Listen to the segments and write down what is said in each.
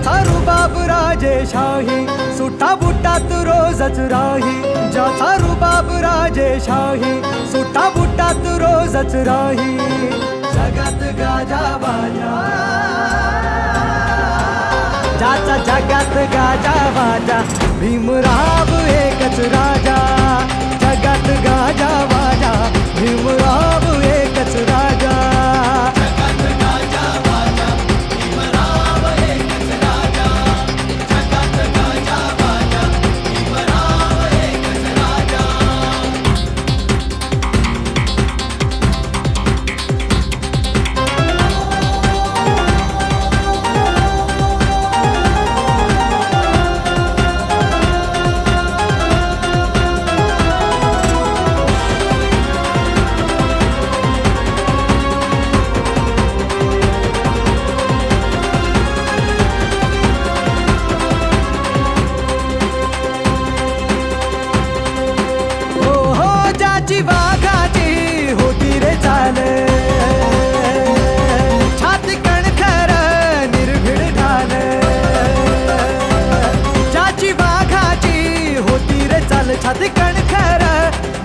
ज्याचा रुबाब राजेशाही, सुटा बुटात रोजच राही. ज्याचा रुबाब राजेशाही, सुटा बुटात रोजच राही. जगात गाजा बाजा, ज्याचा जगात गाजा बाजा, भीमराव एकच राजा. जगात गाजा बाजा, भीमराव एकच राजा. जगात गाजा बाजा, भीमराव एकच राजा. जगात गाजा बाजा, भीमराव एकच राजा. वाघाची होती रे चाल, छाती कणखर निर्भीड ढाल. ज्याची वाघाची होती रे चाल, छाती कणखर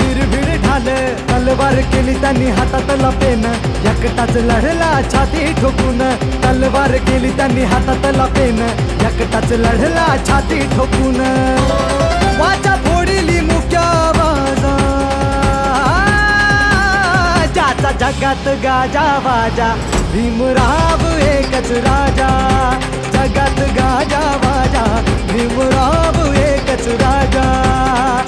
निर्भीड ढाल. तलवार केली त्यांनी हातात लपेन, एकटाच लढला छाती ठोकून. तलवार केली त्यांनी हातात लपेन, एकटाच लढला छाती ठोकून. वाचा फोडली मुक्या बाजा, ज्याचा जगात गाजा बाजा, भीमराव एकच राजा. जगात गाजा बाजा, भीमराव एकच राजा.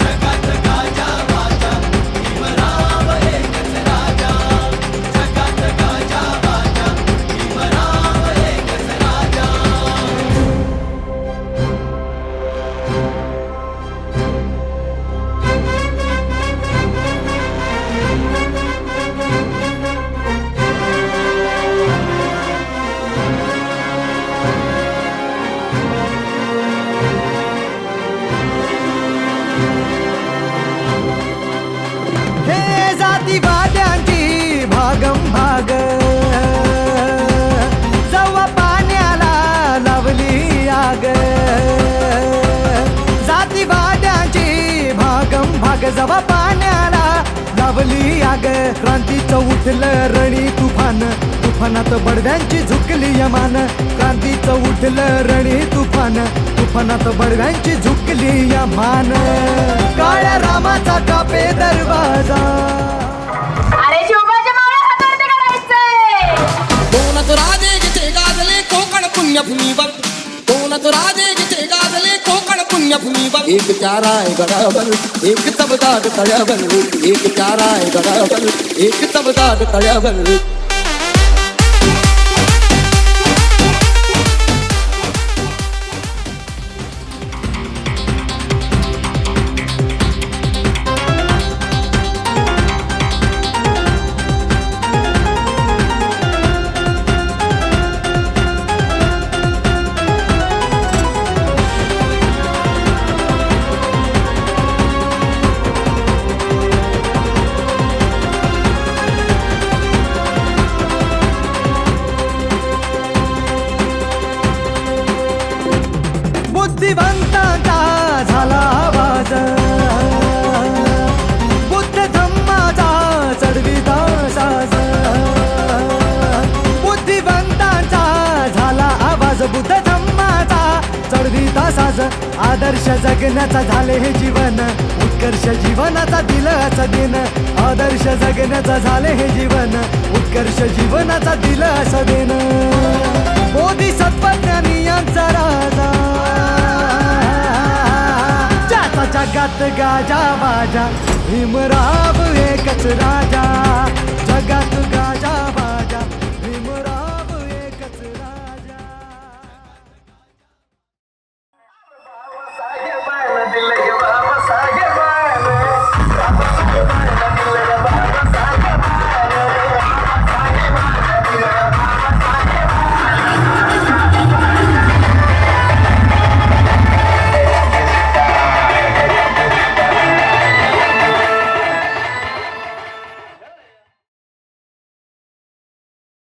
जगात गाजा बाजा, भीमराव एकच राजा. जगात गाजा बाजा, भीमराव एकच राजा. हे जातीवाद्यांची भागम भाग, जवा पाण्याला लावली आग. जातीवाद्यांची भागम भाग, जवा पाण्याला लावली आग. क्रांतीचं उठलं रणी तुफान, तुफानात बडव्यांची झुकली यमान. क्रांतीचं उठलं रणी तुफान, तुफानात बडव्यांची झुकली यमान. काळ्या रामाचा कापे दरवाजा, अरे शिवबाच्या मावळ्या हातावरती करायचंय. दोनात राजे जिथे गाजले कोकण पुण्यभूमीवर. दोनात राजे जिथे गाजले कोकण पुण्यभूमीवर. एक चाराय गडावर, एक तबदाद तळ्यावर. एक चाराय गडावर, एक तबदाद तळ्यावर. बुद्धिवंतांचा झाला आवाज, बुद्ध धम्माचा चढविता साज. बुद्धिवंतांचा झाला आवाज, बुद्ध धम्माचा चढविता साज. आदर्श जगण्याचा झाले हे जीवन, उत्कर्ष जीवनाचा दिलासा दिन. आदर्श जगण्याचा झाले हे जीवन, उत्कर्ष जीवनाचा दिलासा दिन. बोधिसत्वज्ञानी यांचा राजा, ज्याचा जगात गाजा बाजा, भीमराव एकच राजा.